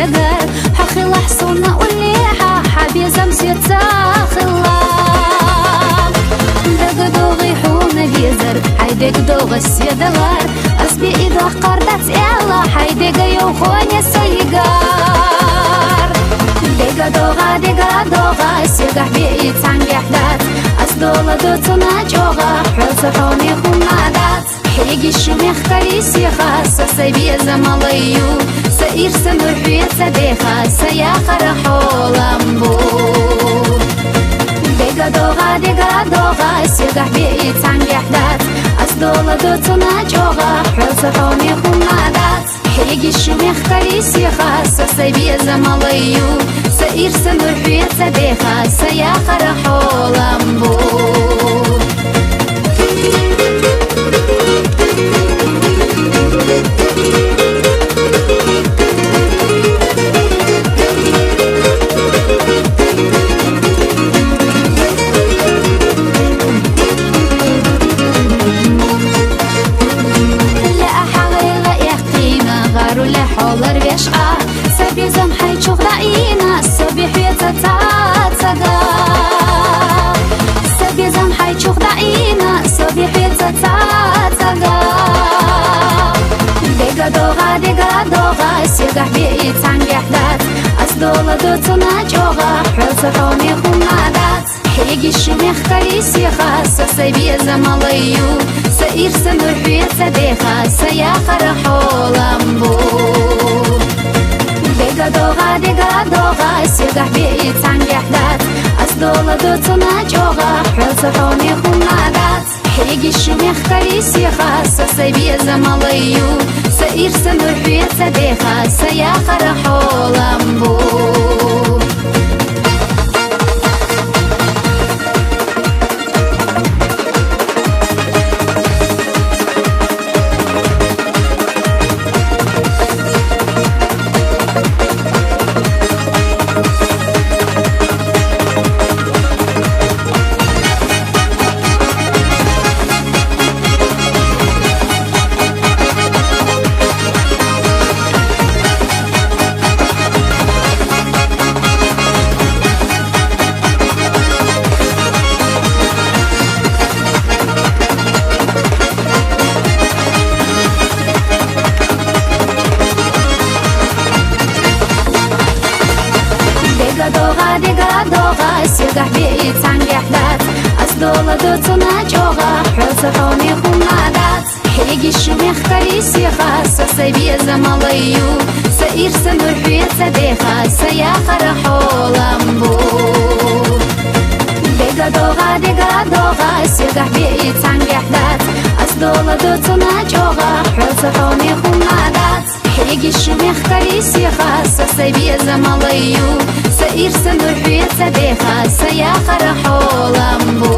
دقر حخي لحصونا والليحة حبي زمسيتا خلام دق دوغي حونا بيزر حيدق دوغ السيدغار أصبي إذا قردت إلا حيدق يوخوني سيقار دق دوغا سيقح بيئي تنجح دات أصدولا دوتنا جوغا حوص حومي خمادات حيقي الشميخ كريسي خاصة سيبي زماليو سير سمرحية سديخة سياخر حولمبو دق دوغا سيقح بيئي تنجح دات أصدولا دوتنا جوغا حوص حومي خمادات حيقي الشميخ كريسي خاصة سيبي زماليو سير سمرحية سديخة سياخر حولمبو حولر بيشقى سبي زمحي تشوف رأينا سبي حيطة تاتغا سبي زمحي تشوف رأينا سبي حيطة تاتغا دقا دوغا سيقح بيئي تنجح دات أصدولا دوتنا جوغا حوص حومي خمادات حيقي الشميخ كريسي خاصة سيبي زماليو سير سمرحية سديخة سياخر حولمبو دقا دوغا سيقح بيئي تنجح دات أصدولا دوتنا جوغا حوص حومي خمادات حيقي الشميخ كريسي خاصة سيبي زماليو سير سمرحية سديخة سياخر حولمبو دقا دوغا سيقح بيئي تنجح دات أصدولا دوتنا جوغا حوص حومي خمادات حيقي الشميخ كريسي خاصة سيبي زماليو سير سمرحية سديخة سياخر حولمبو دقا دوغا سيقح بيئي تنجح دات أصدولا دوتنا جوغا حوص حومي خمادات حيقي الشميخ كريسي خاصة سيبي زماليو سير سمرحية سديخة سياخر حولمبو